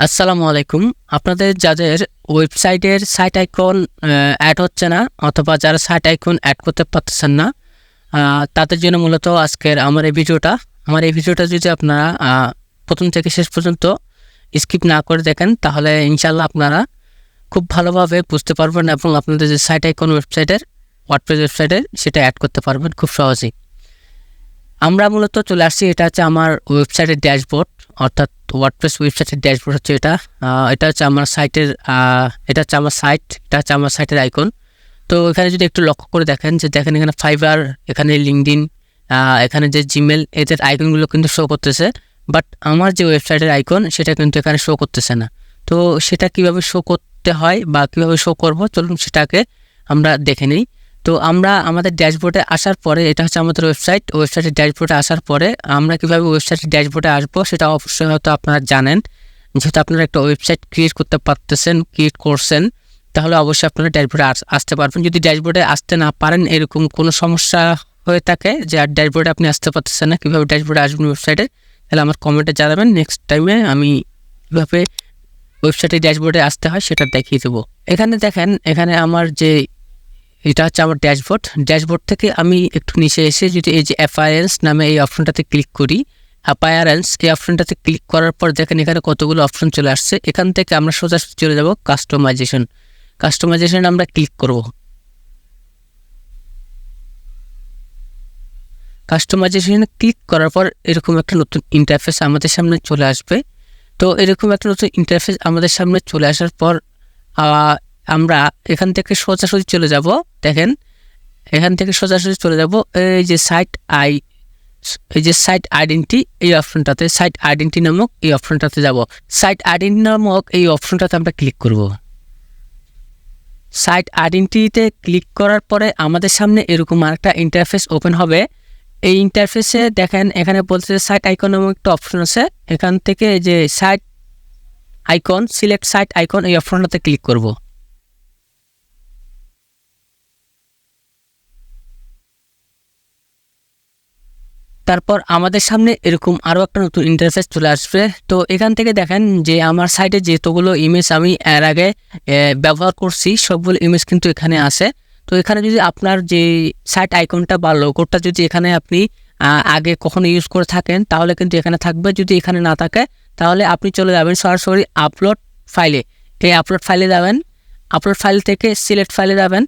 আসসালামু আলাইকুম। আপনাদের যাদের ওয়েবসাইটের সাইট আইকন অ্যাড হচ্ছে না অথবা যারা সাইট আইকন অ্যাড করতে পারতেছেন না, তাদের জন্য মূলত আজকের আমার এই ভিডিওটা যদি আপনারা প্রথম থেকে শেষ পর্যন্ত স্কিপ না করে দেখেন, তাহলে ইনশাল্লাহ আপনারা খুব ভালোভাবে বুঝতে পারবেন এবং আপনাদের যে সাইট আইকন ওয়ার্ডপ্রেস ওয়েবসাইটের সেটা অ্যাড করতে পারবেন খুব সহজেই। আমরা মূলত চলে আসছি, এটা হচ্ছে আমার ওয়েবসাইটের ড্যাশবোর্ড, অর্থাৎ ওয়ার্ডপ্রেস ওয়েবসাইটের ড্যাশবোর্ড হচ্ছে এটা হচ্ছে আমার সাইটের এটা হচ্ছে আমার সাইটের আইকন। তো এখানে যদি একটু লক্ষ্য করে দেখেন এখানে ফাইবার, এখানে লিঙ্কডিন, এখানে যে জিমেল, এদের আইকনগুলো কিন্তু শো করতেছে, বাট আমার যে ওয়েবসাইটের আইকন সেটা কিন্তু এখানে শো করতেছে না। তো সেটা কিভাবে শো করতে হয় বা কিভাবে শো করব, চলুন সেটাকে আমরা দেখে নিই। তো আমরা আমাদের ড্যাশবোর্ডে আসার পরে, এটা হচ্ছে আমাদের ওয়েবসাইটের ড্যাশবোর্ডে আসার পরে আমরা কীভাবে ওয়েবসাইটের ড্যাশবোর্ডে আসবো সেটা অবশ্যই হয়তো আপনারা জানেন। যেহেতু আপনারা একটা ওয়েবসাইট ক্রিয়েট করছেন, তাহলে অবশ্যই আপনারা ড্যাশবোর্ডে আসতে পারবেন। যদি ড্যাশবোর্ডে আসতে না পারেন, এরকম কোনো সমস্যা হয়ে থাকে যে আর ড্যাশবোর্ডে আপনি আসতে পারতেছেন না, কীভাবে ড্যাশবোর্ডে আসবেন ওয়েবসাইটে, তাহলে আমার কমেন্টে জানাবেন। নেক্সট টাইমে আমি কীভাবে ওয়েবসাইটের ড্যাশবোর্ডে আসতে হয় সেটা দেখিয়ে দেবো। এখানে দেখেন, এখানে আমার এটা হচ্ছে আমার ড্যাশবোর্ড থেকে আমি একটু নিচে এসে যদি এই যে অ্যাপায়ারেন্স নামে এই অপশনটাতে ক্লিক করি, এই অপশনটাতে ক্লিক করার পর দেখেন এখানে কতগুলো অপশন চলে আসছে। এখান থেকে আমরা সোজাসুজি চলে যাব কাস্টমাইজেশন আমরা ক্লিক করব। কাস্টমাইজেশনে ক্লিক করার পর এরকম একটা নতুন ইন্টারফেস আমাদের সামনে চলে আসবে। তো এরকম একটা নতুন ইন্টারফেস আমাদের সামনে চলে আসার পর আমরা এখান থেকে সোজাসুজি চলে যাব। দেখেন এখান থেকে সোজাসুজি চলে যাব এই যে সাইট আইডেন্টি, এই অপশনটাতে সাইট আইডেন্টি নামক এই অপশনটাতে যাব। সাইট আইডেন্টি নামক এই অপশনটাতে আমরা ক্লিক করব। সাইট আইডেন্টিতে ক্লিক করার পরে আমাদের সামনে এরকম আরেকটা ইন্টারফেস ওপেন হবে। এই ইন্টারফেসে দেখেন এখানে বলছে সাইট আইকন নামক একটা অপশন আছে। এখান থেকে যে সিলেক্ট সাইট আইকন এই অপশনটাতে ক্লিক করব। তারপর আমাদের সামনে এরকম আরও একটা নতুন ইন্টারফেস চলে আসবে। তো এখান থেকে দেখেন যে আমার সাইটে যেতগুলো ইমেজ আমি এর আগে ব্যবহার করছি সবগুলো ইমেজ কিন্তু এখানে আছে। তো এখানে যদি আপনার যে সাইট আইকনটা বা লোগোটা যদি এখানে আপনি আগে কখনো ইউজ করে থাকেন, তাহলে কিন্তু এখানে থাকবে। যদি এখানে না থাকে, তাহলে আপনি চলে যাবেন সরাসরি আপলোড ফাইলে। এই আপলোড ফাইলে যাবেন, আপলোড ফাইল থেকে সিলেক্ট ফাইলে যাবেন।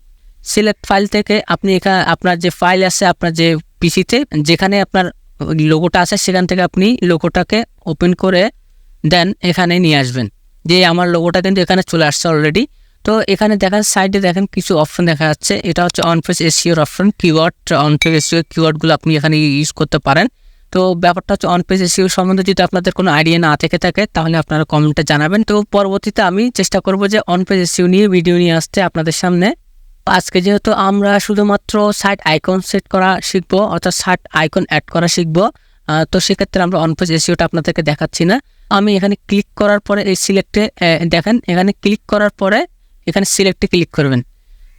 সিলেক্ট ফাইল থেকে আপনি এখানে আপনার যে ফাইল আছে, আপনার যে পিসিতে যেখানে আপনার লোগোটা আছে, সেখান থেকে আপনি লোগোটাকে ওপেন করে দেন এখানে নিয়ে আসবেন। যে আমার লোগোটা কিন্তু এখানে চলে আসছে অলরেডি। তো এখানে দেখেন সাইডে দেখেন কিছু অপশন দেখা যাচ্ছে। এটা হচ্ছে অন-পেজ এসইওর অপশন, অন-পেজ এসইও কিওয়ার্ডগুলো আপনি এখানে ইউজ করতে পারেন। তো ব্যাপারটা হচ্ছে অন-পেজ এসইও সম্বন্ধে যদি আপনাদের কোনো আইডিয়া না থেকে থাকে, তাহলে আপনারা কমেন্টে জানাবেন। তো পরবর্তীতে আমি চেষ্টা করব যে অন-পেজ এসইও নিয়ে ভিডিও নিয়ে আসতে আপনাদের সামনে। আজকে যেহেতু আমরা শুধুমাত্র সাইট আইকন সেট করা শিখবো, অর্থাৎ সাইট আইকন অ্যাড করা শিখবো, তো সেক্ষেত্রে আমরা অন-পেজ এসইওটা আপনাদেরকে দেখাচ্ছি না। আমি এখানে ক্লিক করার পরে এই সিলেক্টে দেখেন, এখানে ক্লিক করার পরে এখানে সিলেক্টে ক্লিক করবেন।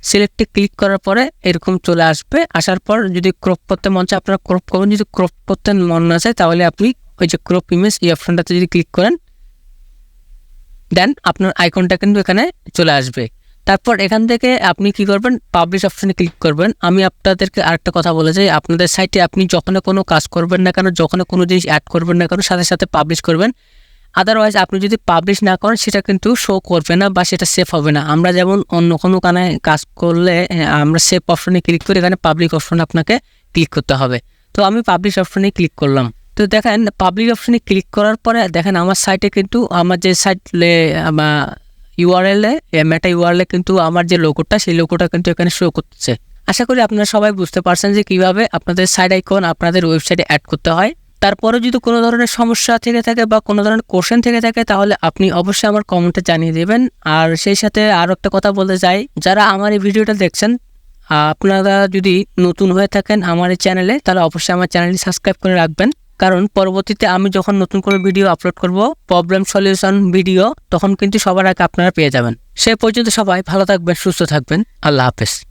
সিলেক্টে ক্লিক করার পরে এরকম চলে আসবে। আসার পর যদি ক্রপ করতে মন চায় আপনারা ক্রপ করবেন, যদি ক্রপ করতে মন না চায় তাহলে আপনি ওই যে ক্রপ ইমেজ এই অপশনটাতে যদি ক্লিক করেন, দেন আপনার আইকনটা কিন্তু এখানে চলে আসবে। তারপর এখান থেকে আপনি কি করবেন, পাবলিশ অপশনে ক্লিক করবেন। আমি আপনাদেরকে আরেকটা কথা বলে যাই, আপনাদের সাইটে আপনি যখন কোনো কাজ করবেন না কেন, যখন কোনো জিনিস অ্যাড করবেন না কেন, সাথে সাথে পাবলিশ করবেন। আদারওয়াইজ আপনি যদি পাবলিশ না করেন, সেটা কিন্তু শো করবে না বা সেটা সেভ হবে না। আমরা যেমন অন্য কোনো কানে কাজ করলে আমরা সেভ অপশনে ক্লিক করি, এখানে পাবলিক অপশনে আপনাকে ক্লিক করতে হবে। তো আমি পাবলিশ অপশনে ক্লিক করলাম। তো দেখেন পাবলিক অপশনে ক্লিক করার পরে দেখেন আমার সাইটে কিন্তু আমার যে মেটা ইউআরএলে কিন্তু আমার যে লোগোটা, সেই লোগোটা কিন্তু এখানে শো করতেছে। আশা করি আপনারা সবাই বুঝতে পারছেন যে কিভাবে আপনাদের সাইট আইকন আপনাদের ওয়েবসাইটে অ্যাড করতে হয়। তারপরে যদি কোনো ধরনের সমস্যা থেকে থাকে বা কোনো ধরনের কোশ্চেন থেকে থাকে, তাহলে আপনি অবশ্যই আমার কমেন্টে জানিয়ে দেবেন। আর সেই সাথে আরও একটা কথা বলতে চাই, যারা আমার এই ভিডিওটা দেখছেন, আপনারা যদি নতুন হয়ে থাকেন আমার এই চ্যানেলে, তাহলে অবশ্যই আমার চ্যানেলটি সাবস্ক্রাইব করে রাখবেন। কারণ পরবর্তীতে আমি যখন নতুন করে ভিডিও আপলোড করব, প্রবলেম সলিউশন ভিডিও, তখন কিন্তু সবার আগে আপনারা পেয়ে যাবেন। সে পর্যন্ত সবাই ভালো থাকবেন, সুস্থ থাকবেন। আল্লাহ হাফেজ।